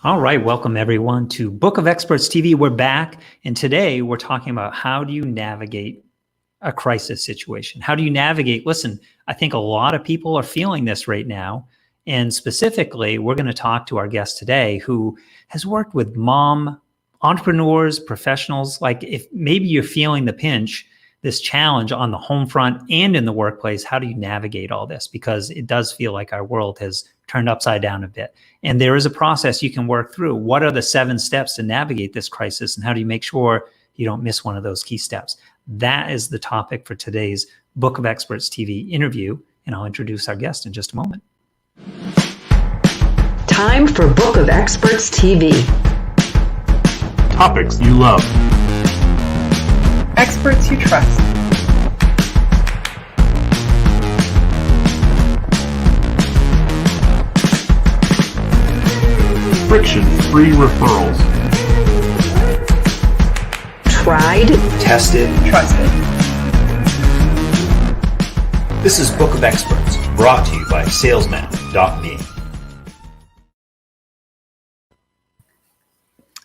All right, welcome everyone to Book of Experts TV. We're back, and today we're talking about how do you navigate a crisis situation? How do you navigate? Listen, I think a lot of people are feeling this right now, and specifically, we're going to talk to our guest today who has worked with mom entrepreneurs, professionals. Like if maybe you're feeling the pinch, this challenge on the home front and in the workplace, how do you navigate all this? Because it does feel like our world has turned upside down a bit. And there is a process you can work through. What are the 7 steps to navigate this crisis? And how do you make sure you don't miss one of those key steps? That is the topic for today's Book of Experts TV interview. And I'll introduce our guest in just a moment. Time for Book of Experts TV. Topics you love. Experts you trust. Friction-free referrals. Tried, Tested, Trusted. This is Book of Experts, brought to you by salesman.me.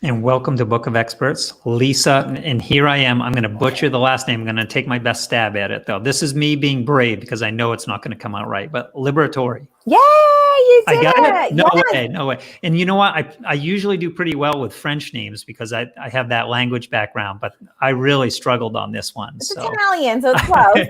And welcome to Book of Experts, Lisa. And here I am. I'm going to butcher the last name. I'm going to take my best stab at it, though. This is me being brave because I know it's not going to come out right. But Liberatore. Yay, you did I got it? No Yes. way, no way. And you know what? I usually do pretty well with French names because I have that language background, but I really struggled on this one. It's Italian, so it's close.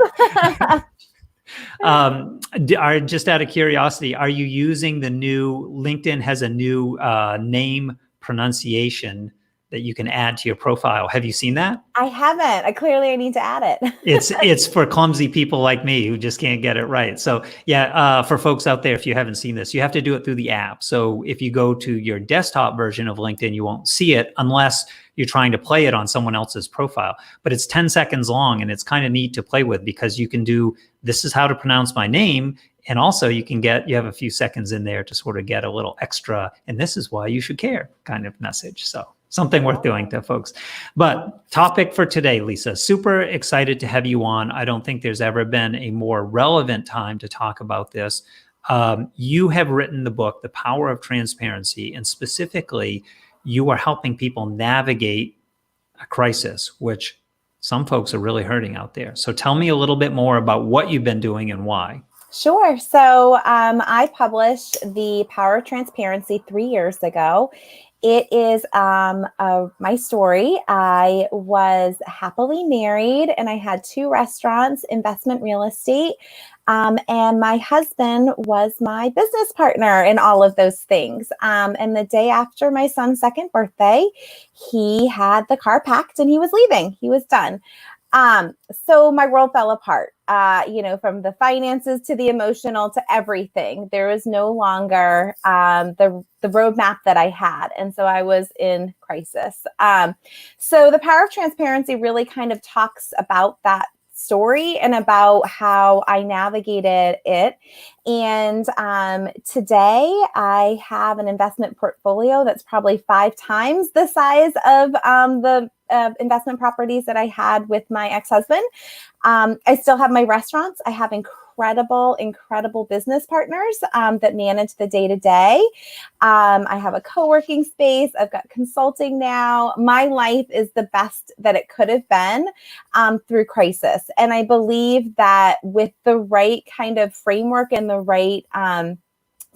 Just out of curiosity, are you using the new, LinkedIn has a new name pronunciation that you can add to your profile. Have you seen that? I haven't. I need to add it. It's for clumsy people like me who just can't get it right. So yeah, for folks out there, if you haven't seen this, you have to do it through the app. So if you go to your desktop version of LinkedIn, you won't see it unless you're trying to play it on someone else's profile. But it's 10 seconds long and it's kind of neat to play with because you can do, this is how to pronounce my name. And also you have a few seconds in there to sort of get a little extra, and this is why you should care kind of message. So something worth doing to folks. But topic for today, Lisa, super excited to have you on. I don't think there's ever been a more relevant time to talk about this. You have written the book, The Power of Transparency, and specifically, you are helping people navigate a crisis, which some folks are really hurting out there. So tell me a little bit more about what you've been doing and why. Sure. So I published The Power of Transparency 3 years ago. It is my story. I was happily married and I had 2 restaurants, investment real estate, and my husband was my business partner in all of those things. And the day after my son's 2nd birthday, he had the car packed and he was leaving. He was done. So my world fell apart, from the finances to the emotional to everything. There was no longer the roadmap that I had. And so I was in crisis. So the Power of Transparency really kind of talks about that story and about how I navigated it. And today I have an investment portfolio that's probably 5 times the size of the investment properties that I had with my ex-husband. I still have my restaurants. I have incredible business partners that manage the day-to-day. I have a co-working space. I've got consulting now. My life is the best that it could have been through crisis. And I believe that with the right kind of framework and the right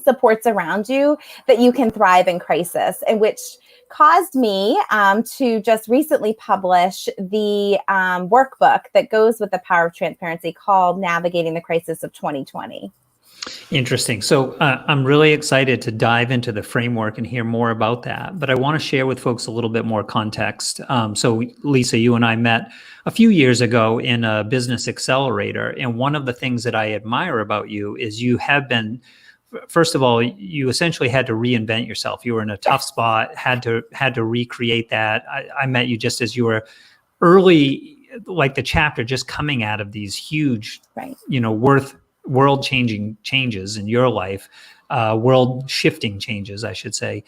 supports around you, that you can thrive in crisis, and which caused me to just recently publish the workbook that goes with the Power of Transparency called Navigating the Crisis of 2020. Interesting. So I'm really excited to dive into the framework and hear more about that. But I want to share with folks a little bit more context. So Lisa, you and I met a few years ago in a business accelerator. And one of the things that I admire about you is you have been, first of all, you essentially had to reinvent yourself. You were in a tough spot, had to recreate that. I met you just as you were early, like the chapter just coming out of these huge, Right. World-changing changes in your life, world-shifting changes, I should say.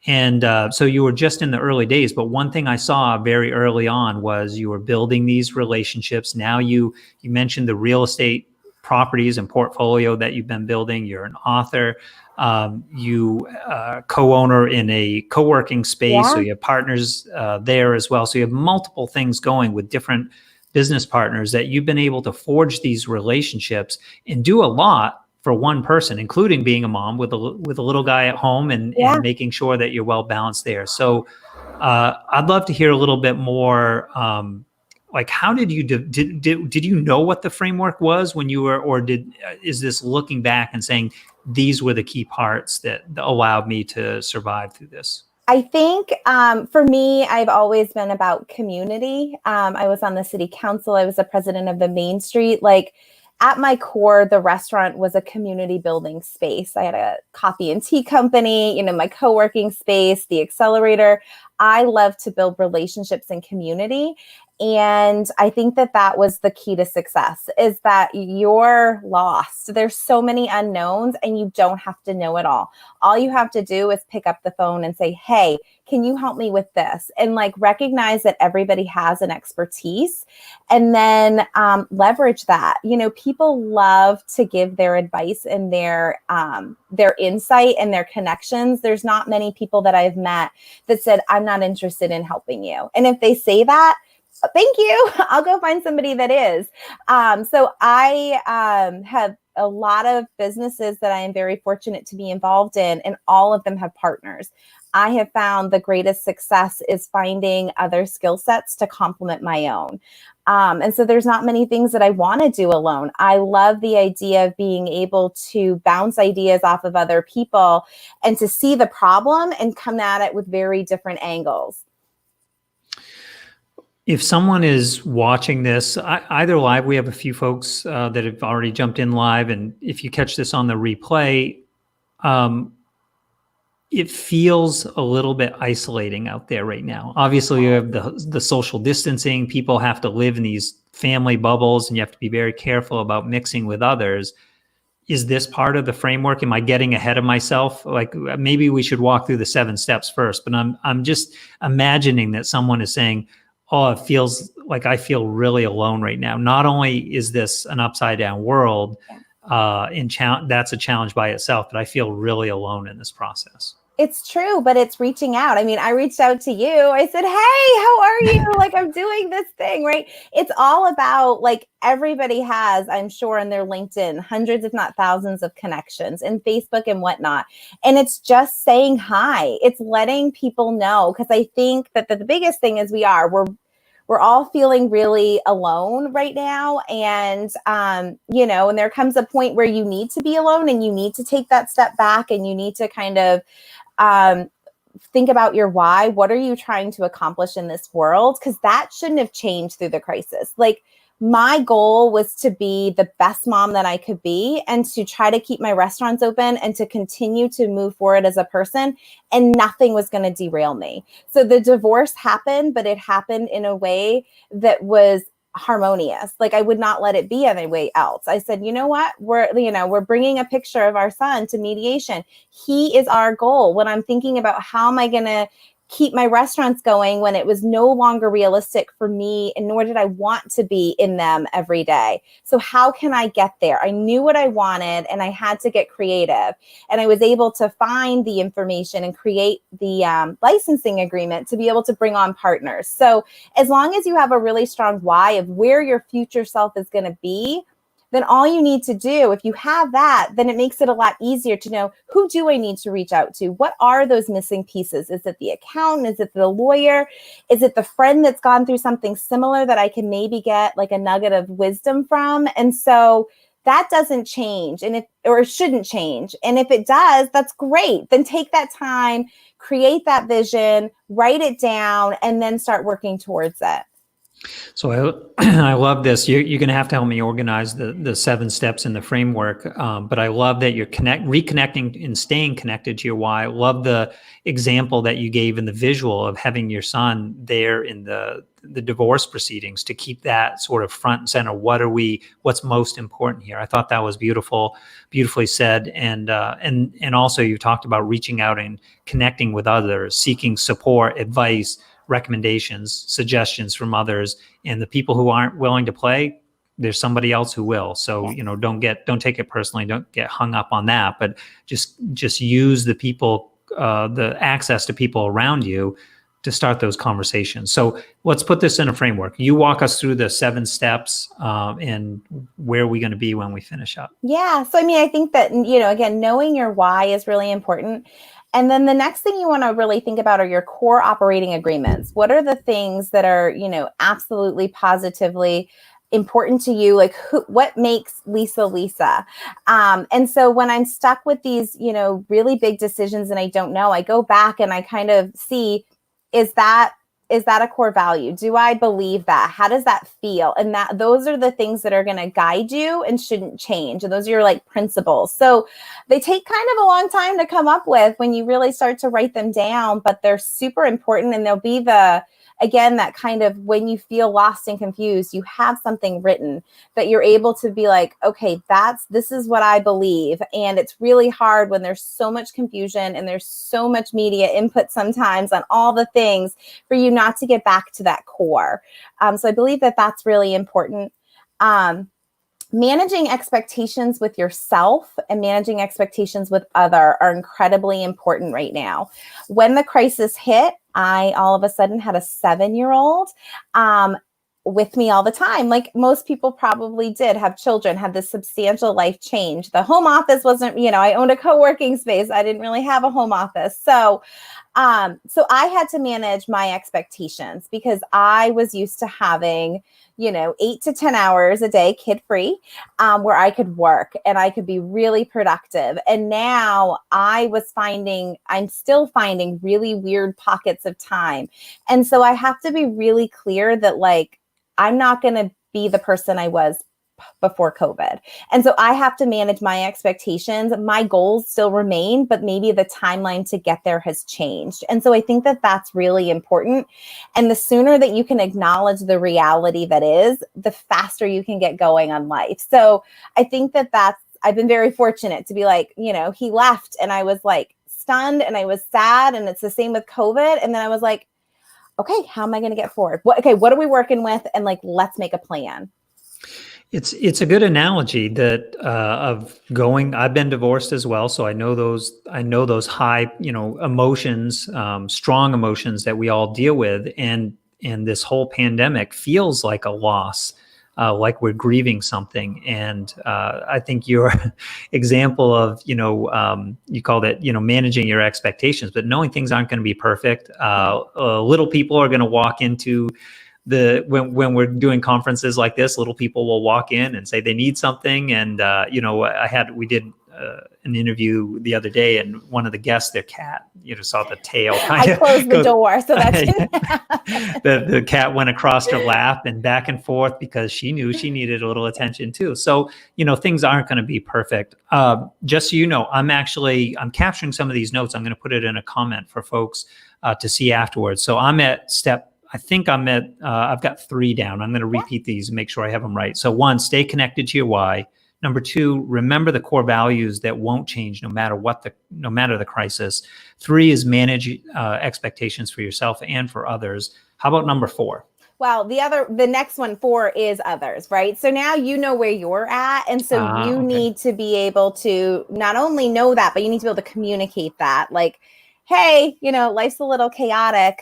And so you were just in the early days. But one thing I saw very early on was you were building these relationships. Now you mentioned the real estate properties and portfolio that you've been building. You're an author. You co-owner in a co-working space, so Yeah. you have partners there as well. So you have multiple things going with different business partners that you've been able to forge these relationships and do a lot for one person, including being a mom with a little guy at home and making sure that you're well balanced there. So I'd love to hear a little bit more. Like, how did you did you know what the framework was when you were, or is this looking back and saying these were the key parts that allowed me to survive through this? I think for me, I've always been about community. I was on the city council. I was the president of the Main Street. Like, at my core, the restaurant was a community building space. I had a coffee and tea company, you know, my co-working space, the accelerator. I love to build relationships and community. And I think that that was the key to success, is that you're lost. There's so many unknowns and you don't have to know it all. All you have to do is pick up the phone and say, hey, can you help me with this? And like recognize that everybody has an expertise, and then leverage that. You know, people love to give their advice and their insight and their connections. There's not many people that I've met that said, I'm not interested in helping you. And if they say that, thank you. I'll go find somebody that is. So I have a lot of businesses that I am very fortunate to be involved in, and all of them have partners. I have found the greatest success is finding other skill sets to complement my own. And so there's not many things that I want to do alone. I love the idea of being able to bounce ideas off of other people and to see the problem and come at it with very different angles. If someone is watching this, either live, we have a few folks that have already jumped in live, and if you catch this on the replay, it feels a little bit isolating out there right now. Obviously, you have the social distancing. People have to live in these family bubbles, and you have to be very careful about mixing with others. Is this part of the framework? Am I getting ahead of myself? Like, maybe we should walk through the 7 steps first, but I'm just imagining that someone is saying, oh, it feels like I feel really alone right now. Not only is this an upside down world, that's a challenge by itself, but I feel really alone in this process. It's true, but it's reaching out. I mean, I reached out to you. I said, hey, how are you? Like, I'm doing this thing, right? It's all about, like, everybody has, I'm sure, in their LinkedIn, hundreds, if not thousands of connections, and Facebook and whatnot. And it's just saying hi. It's letting people know, because I think that the biggest thing is we're all feeling really alone right now. And, you know, and there comes a point where you need to be alone and you need to take that step back and you need to kind of think about your why. What are you trying to accomplish in this world? Because that shouldn't have changed through the crisis. Like, my goal was to be the best mom that I could be and to try to keep my restaurants open and to continue to move forward as a person, and nothing was going to derail me. So the divorce happened, but it happened in a way that was harmonious. Like, I would not let it be any way else. I said, you know what? We're bringing a picture of our son to mediation. He is our goal. When I'm thinking about how am I going to keep my restaurants going when it was no longer realistic for me, and nor did I want to be in them every day. So how can I get there? I knew what I wanted and I had to get creative. And I was able to find the information and create the licensing agreement to be able to bring on partners. So as long as you have a really strong why of where your future self is going to be, then all you need to do, if you have that, then it makes it a lot easier to know, who do I need to reach out to? What are those missing pieces? Is it the accountant? Is it the lawyer? Is it the friend that's gone through something similar that I can maybe get like a nugget of wisdom from? And so that doesn't change, or it shouldn't change. And if it does, that's great. Then take that time, create that vision, write it down, and then start working towards it. So I love this. You're going to have to help me organize the 7 steps in the framework. But I love that you're reconnecting and staying connected to your why. I love the example that you gave in the visual of having your son there in the divorce proceedings to keep that sort of front and center. What's most important here? I thought that was beautifully said. And also you talked about reaching out and connecting with others, seeking support, advice, recommendations, suggestions from others, and the people who aren't willing to play, there's somebody else who will. So, don't take it personally. Don't get hung up on that, but just use the people, the access to people around you to start those conversations. So let's put this in a framework. You walk us through the 7 steps, and where are we going to be when we finish up? Yeah. So, I think that, again, knowing your why is really important. And then the next thing you want to really think about are your core operating agreements. What are the things that are, absolutely positively important to you? Like what makes Lisa Lisa? And so when I'm stuck with these, really big decisions and I don't know, I go back and I kind of see, is that a core value? Do I believe that? How does that feel? And those are the things that are going to guide you and shouldn't change. And those are your like principles. So they take kind of a long time to come up with when you really start to write them down, but they're super important. And they'll be again, that kind of when you feel lost and confused, you have something written that you're able to be like, okay, this is what I believe. And it's really hard when there's so much confusion and there's so much media input sometimes on all the things for you not to get back to that core. So I believe that that's really important. Managing expectations with yourself and managing expectations with other are incredibly important right now. When the crisis hit, I all of a sudden had a 7-year-old with me all the time. Like most people probably did have children, had this substantial life change. The home office wasn't, I owned a co-working space. I didn't really have a home office. So I had to manage my expectations because I was used to having, 8 to 10 hours a day, kid-free, where I could work and I could be really productive. And now I'm still finding really weird pockets of time. And so I have to be really clear that like, I'm not going to be the person I was before COVID. And so I have to manage my expectations. My goals still remain, but maybe the timeline to get there has changed. And so I think that that's really important. And the sooner that you can acknowledge the reality that is, the faster you can get going on life. So I think that I've been very fortunate to be like, he left and I was like stunned and I was sad. And it's the same with COVID. And then I was like, okay, how am I going to get forward? What are we working with? And like, let's make a plan. It's a good analogy that of going. I've been divorced as well, so I know those high emotions, strong emotions that we all deal with, and this whole pandemic feels like a loss, like we're grieving something. And I think your example of you called it managing your expectations, but knowing things aren't going to be perfect. Little people are going to walk into when we're doing conferences like this, little people will walk in and say they need something. And, we did an interview the other day and one of the guests, their cat, saw the tail. I closed the door. So that's the cat went across her lap and back and forth because she knew she needed a little attention too. So, things aren't going to be perfect. Just so you know, I'm capturing some of these notes. I'm going to put it in a comment for folks to see afterwards. So I'm at I've got 3 down. I'm going to repeat these and make sure I have them right. So 1, stay connected to your why. Number 2, remember the core values that won't change no matter the crisis. 3 is manage expectations for yourself and for others. How about number 4? Well, the next one, 4, is others, right? So now you know where you're at. And so you need to be able to not only know that, but you need to be able to communicate that. Like, hey, life's a little chaotic.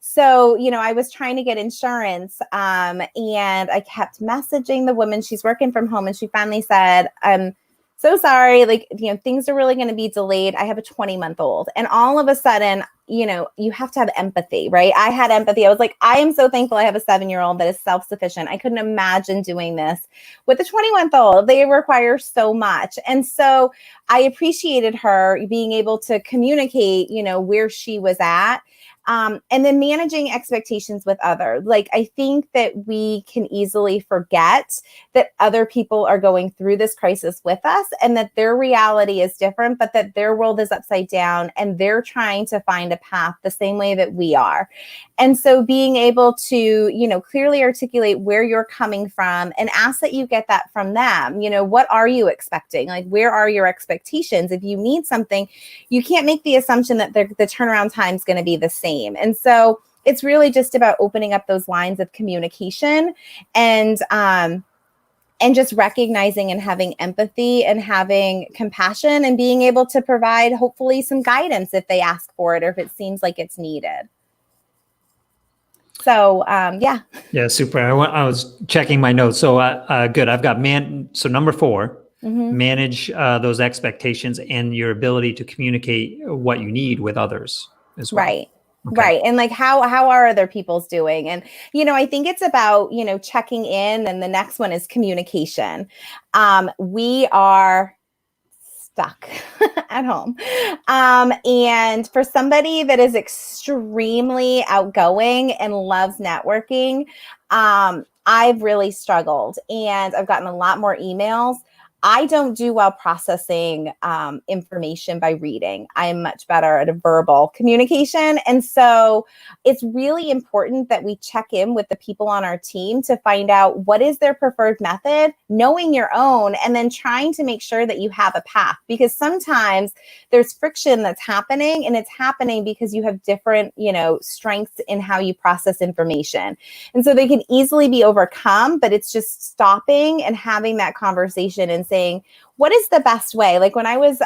So, I was trying to get insurance and I kept messaging the woman. She's working from home and she finally said, I'm so sorry. Like, things are really going to be delayed. I have a 20-month-old. And all of a sudden, you have to have empathy, right? I had empathy. I was like, I am so thankful I have a 7-year-old that is self-sufficient. I couldn't imagine doing this with a 20-month-old. They require so much. And so I appreciated her being able to communicate, where she was at. And then managing expectations with others. Like, I think that we can easily forget that other people are going through this crisis with us and that their reality is different, but that their world is upside down and they're trying to find a path the same way that we are. And so being able to, clearly articulate where you're coming from and ask that you get that from them. What are you expecting? Like, where are your expectations? If you need something, you can't make the assumption that the turnaround time is going to be the same. And so it's really just about opening up those lines of communication and and just recognizing and having empathy and having compassion and being able to provide hopefully some guidance if they ask for it or if it seems like it's needed. So, yeah. Yeah, super. I was checking my notes. So good. I've got so number 4, manage those expectations and your ability to communicate what you need with others as well. Right. Okay. Right. And like, how are other people's doing? And, I think it's about, checking in. And the next one is communication. We are stuck at home. And for somebody that is extremely outgoing and loves networking, I've really struggled and I've gotten a lot more emails. I don't do well processing information by reading. I'm much better at a verbal communication. And so it's really important that we check in with the people on our team to find out what is their preferred method, knowing your own, and then trying to make sure that you have a path. Because sometimes there's friction that's happening, and it's happening because you have different, strengths in how you process information. And so they can easily be overcome, but it's just stopping and having that conversation and saying, what is the best way? Like when I was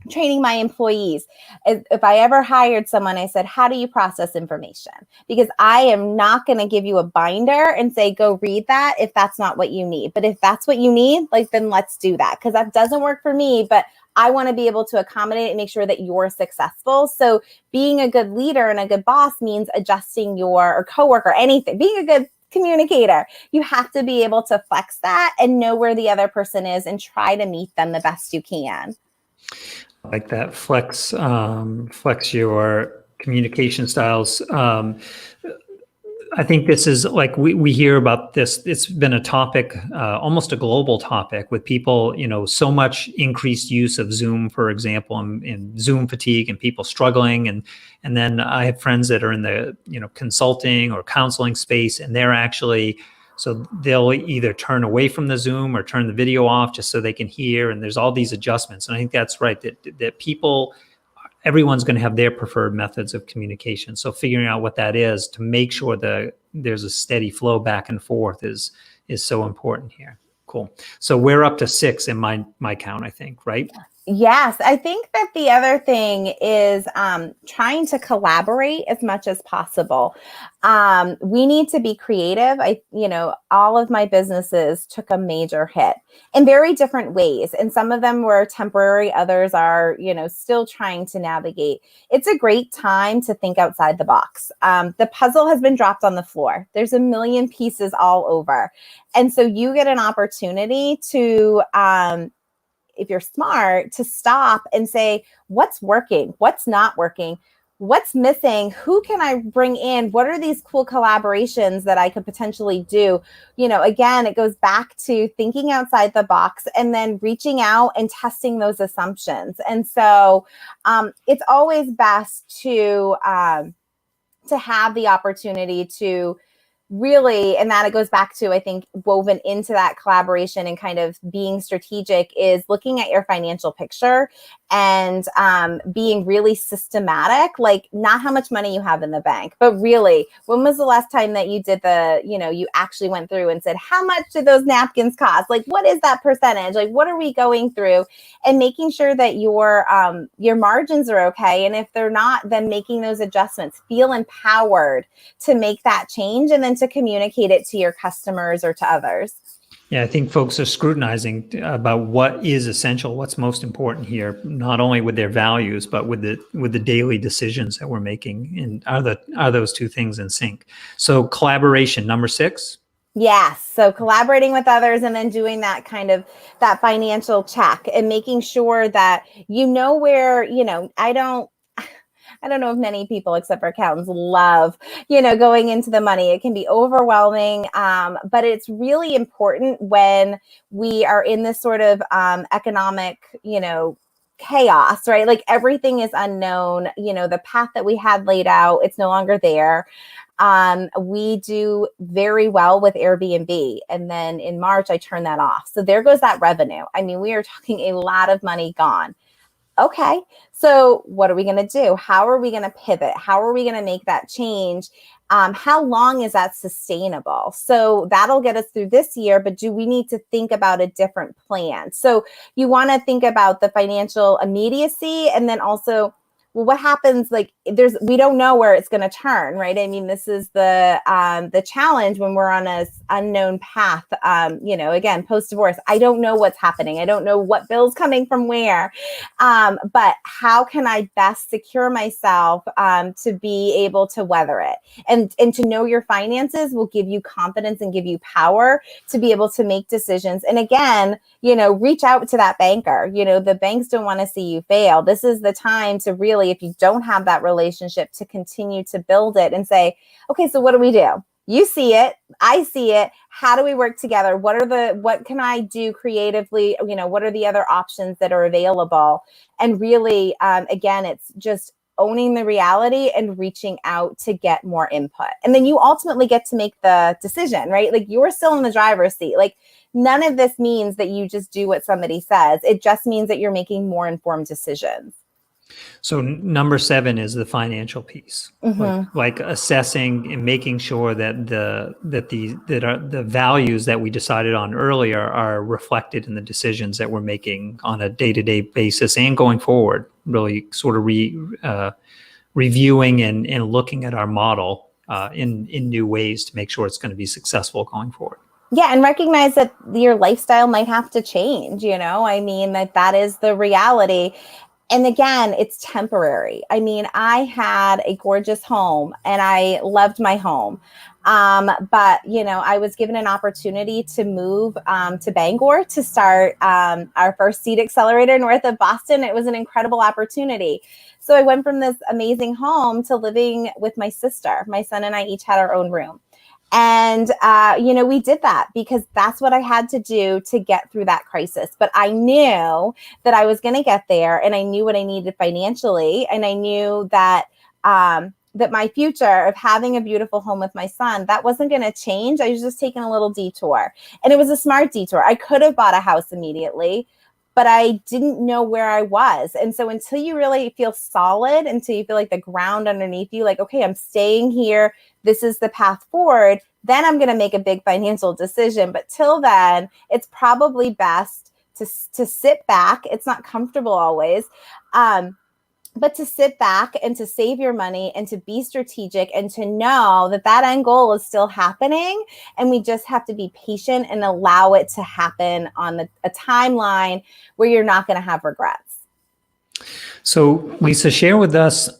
training my employees, if I ever hired someone, I said, how do you process information? Because I am not going to give you a binder and say, go read that if that's not what you need. But if that's what you need, then let's do that, because that doesn't work for me. But I want to be able to accommodate and make sure that you're successful. So being a good leader and a good boss means adjusting or coworker, anything, being a good communicator. You have to be able to flex that and know where the other person is and try to meet them the best you can. Like that flex your communication styles. I think this is like we hear about this. It's been a topic, almost a global topic, with people, so much increased use of Zoom, for example, and Zoom fatigue, and people struggling. And then I have friends that are in the consulting or counseling space, and they're actually, so they'll either turn away from the Zoom or turn the video off just so they can hear. And there's all these adjustments. And I think that's right, that people, everyone's going to have their preferred methods of communication. So figuring out what that is to make sure that there's a steady flow back and forth is so important here. Cool. So we're up to 6 in my count, I think, right? Yes, I think that the other thing is trying to collaborate as much as possible. We need to be creative. All of my businesses took a major hit in very different ways. And some of them were temporary. Others are, still trying to navigate. It's a great time to think outside the box. The puzzle has been dropped on the floor. There's a million pieces all over. And so you get an opportunity to, if you're smart, to stop and say, what's working? What's not working? What's missing? Who can I bring in? What are these cool collaborations that I could potentially do? Again, it goes back to thinking outside the box and then reaching out and testing those assumptions. And so it's always best to have the opportunity to really, and that it goes back to, I think, woven into that collaboration and kind of being strategic is looking at your financial picture and being really systematic, like not how much money you have in the bank, but really, when was the last time that you did you actually went through and said, how much did those napkins cost? Like, what is that percentage? Like, what are we going through? And making sure that your margins are okay. And if they're not, then making those adjustments, feel empowered to make that change and then to communicate it to your customers or to others. Yeah, I think folks are scrutinizing about what is essential, what's most important here, not only with their values, but with the daily decisions that we're making. And are those two things in sync? So collaboration, number 6. Yes. So collaborating with others and then doing that kind of that financial check and making sure that where, I don't know if many people except for accountants love, going into the money. It can be overwhelming, but it's really important when we are in this sort of economic, chaos, right? Like everything is unknown. The path that we had laid out, it's no longer there. We do very well with Airbnb. And then in March, I turned that off. So there goes that revenue. I mean, we are talking a lot of money gone. okay, so what are we going to do? How are we going to pivot? How are we going to make that change? How long is that sustainable? So that'll get us through this year, but do we need to think about a different plan? So you want to think about the financial immediacy, and then also, well, what happens? Like, we don't know where it's going to turn, right? I mean, this is the challenge when we're on a unknown path. Again, post divorce, I don't know what's happening. I don't know what bill's coming from where. But how can I best secure myself to be able to weather it? And to know your finances will give you confidence and give you power to be able to make decisions. And again, reach out to that banker. The banks don't want to see you fail. This is the time to really, if you don't have that relationship, to continue to build it and say, okay, so what do we do? You see it, I see it. How do we work together? What can I do creatively? What are the other options that are available? And really, again, it's just owning the reality and reaching out to get more input. And then you ultimately get to make the decision, right? Like, you're still in the driver's seat. Like, none of this means that you just do what somebody says. It just means that you're making more informed decisions. So number 7 is the financial piece, like assessing and making sure that the values that we decided on earlier are reflected in the decisions that we're making on a day-to-day basis and going forward. Really, sort of reviewing and looking at our model in new ways to make sure it's going to be successful going forward. Yeah, and recognize that your lifestyle might have to change. I mean, that is the reality. And again, it's temporary. I mean, I had a gorgeous home and I loved my home. But, I was given an opportunity to move to Bangor to start our first seed accelerator north of Boston. It was an incredible opportunity. So I went from this amazing home to living with my sister. My son and I each had our own room. And, we did that because that's what I had to do to get through that crisis. But I knew that I was going to get there, and I knew what I needed financially. And I knew that that my future of having a beautiful home with my son, that wasn't going to change. I was just taking a little detour, and it was a smart detour. I could have bought a house immediately, but I didn't know where I was. And so until you really feel solid, until you feel like the ground underneath you, like, okay, I'm staying here, this is the path forward, then I'm going to make a big financial decision. But till then, it's probably best to sit back. It's not comfortable always, but to sit back and to save your money and to be strategic and to know that end goal is still happening. And we just have to be patient and allow it to happen on a timeline where you're not going to have regrets. So Lisa, share with us,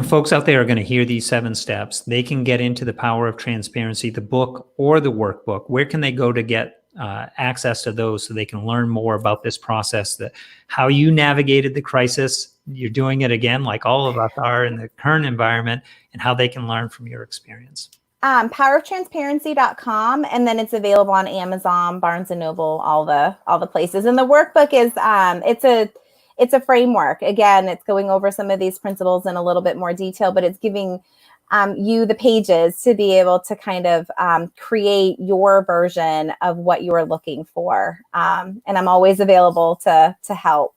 folks out there are going to hear these 7 steps. They can get into The Power of Transparency, the book or the workbook. Where can they go to get access to those so they can learn more about this process, how you navigated the crisis? You're doing it again, like all of us are in the current environment, and how they can learn from your experience. Poweroftransparency.com, and then it's available on Amazon, Barnes and Noble, all the places. And the workbook is it's a framework. Again, it's going over some of these principles in a little bit more detail, but it's giving you the pages to be able to kind of create your version of what you are looking for. And I'm always available to help.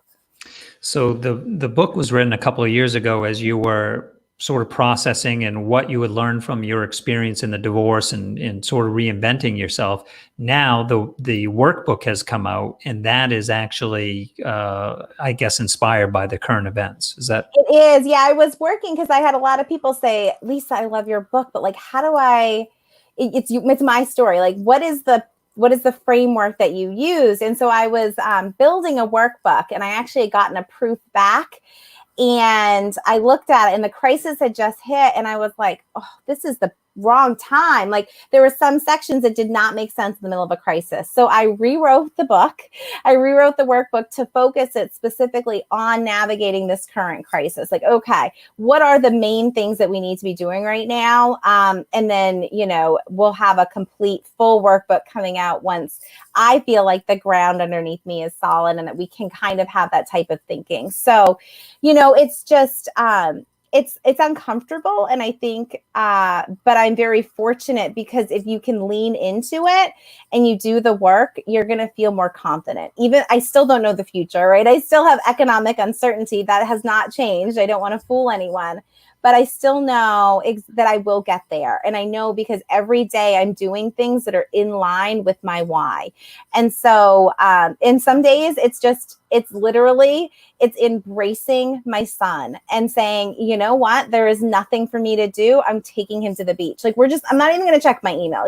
So the book was written a couple of years ago as you were sort of processing and what you had learned from your experience in the divorce and sort of reinventing yourself. Now the workbook has come out, and that is actually, I guess, inspired by the current events. Is that? It is. Yeah, I was working because I had a lot of people say, Lisa, I love your book, but like, how do I, it's my story. Like, what is the framework that you use? And so I was building a workbook, and I actually had gotten a proof back. And I looked at it, and the crisis had just hit, and I was like, oh, this is the wrong time. Like, there were some sections that did not make sense in the middle of a crisis. So I rewrote the book. I rewrote the workbook to focus it specifically on navigating this current crisis. Like, okay, what are the main things that we need to be doing right now? And then, we'll have a complete full workbook coming out once I feel like the ground underneath me is solid and that we can kind of have that type of thinking. So, it's just, it's uncomfortable, and I think but I'm very fortunate, because if you can lean into it and you do the work, you're going to feel more confident. Even I still don't know the future, right? I still have economic uncertainty that has not changed. I don't want to fool anyone, but I still know that I will get there. And I know because every day I'm doing things that are in line with my why. And so in some days, it's literally embracing my son and saying, you know what, there is nothing for me to do. I'm taking him to the beach. Like I'm not even going to check my email.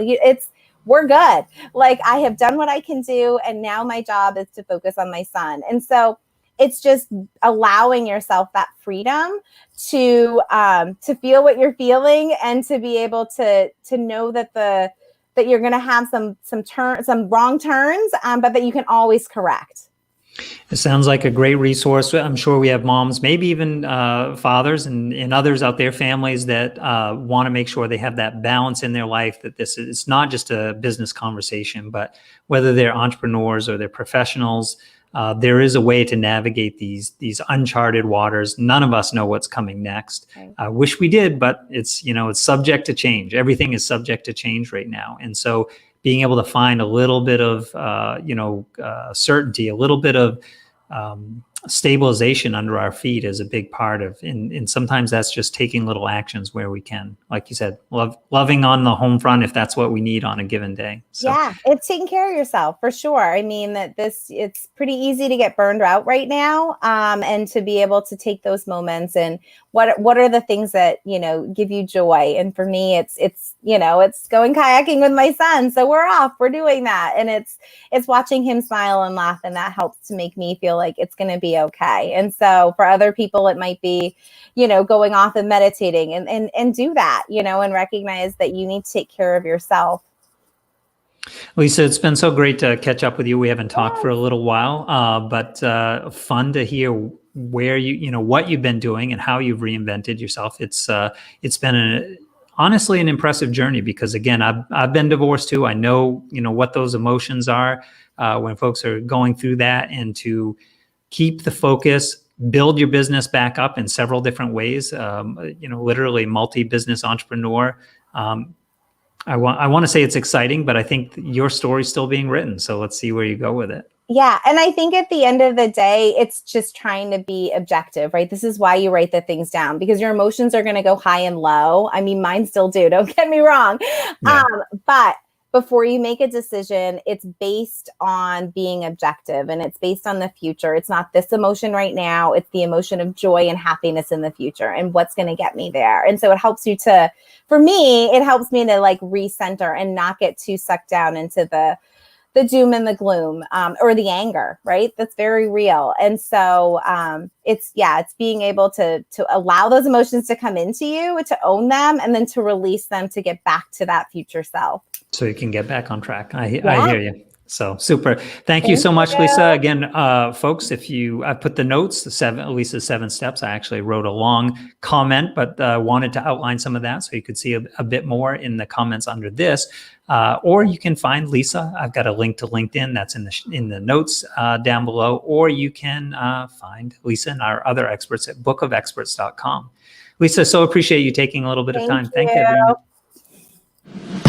We're good. Like I have done what I can do. And now my job is to focus on my son. And so it's just allowing yourself that freedom to feel what you're feeling, and to be able to know that that you're going to have some wrong turns, but that you can always correct. It sounds like a great resource. I'm sure we have moms, maybe even fathers and others out there, families that want to make sure they have that balance in their life, that it's not just a business conversation, but whether they're entrepreneurs or they're professionals, there is a way to navigate these uncharted waters. None of us know what's coming next. Right. I wish we did, but it's subject to change. Everything is subject to change right now. And so being able to find a little bit of, certainty, a little bit of stabilization under our feet is a big part of, and sometimes that's just taking little actions where we can, like you said, loving on the home front if that's what we need on a given day. So. Yeah, it's taking care of yourself for sure. I mean, it's pretty easy to get burned out right now, and to be able to take those moments and what are the things that give you joy. And for me, it's going kayaking with my son, so we're off, we're doing that, and it's watching him smile and laugh, and that helps to make me feel like it's going to be okay. And so for other people, it might be going off and meditating, and do that, and recognize that you need to take care of yourself. Lisa, it's been so great to catch up with you. We haven't talked for a little while, but fun to hear where what you've been doing and how you've reinvented yourself. It's been honestly an impressive journey, because again, I've been divorced too. I know what those emotions are when folks are going through that, and to keep the focus, build your business back up in several different ways. Literally multi-business entrepreneur. I want to say it's exciting, but I think your story's still being written. So let's see where you go with it. Yeah. And I think at the end of the day, it's just trying to be objective, right? This is why you write the things down, because your emotions are going to go high and low. I mean, mine still do, don't get me wrong. Yeah. But before you make a decision, it's based on being objective, and it's based on the future. It's not this emotion right now. It's the emotion of joy and happiness in the future, and what's going to get me there. And so it helps you to, for me, it helps me to like recenter and not get too sucked down into the doom and the gloom, or the anger, right? That's very real. And so it's being able to allow those emotions to come into you, to own them, and then to release them, to get back to that future self. So you can get back on track. I hear you. So super. Thank you so much, Lisa. Again, folks, I put the notes, Lisa's 7 steps. I actually wrote a long comment, but wanted to outline some of that so you could see a bit more in the comments under this. Or you can find Lisa. I've got a link to LinkedIn that's in the notes down below. Or you can find Lisa and our other experts at bookofexperts.com. Lisa, so appreciate you taking a little bit of time. Thank you, everyone.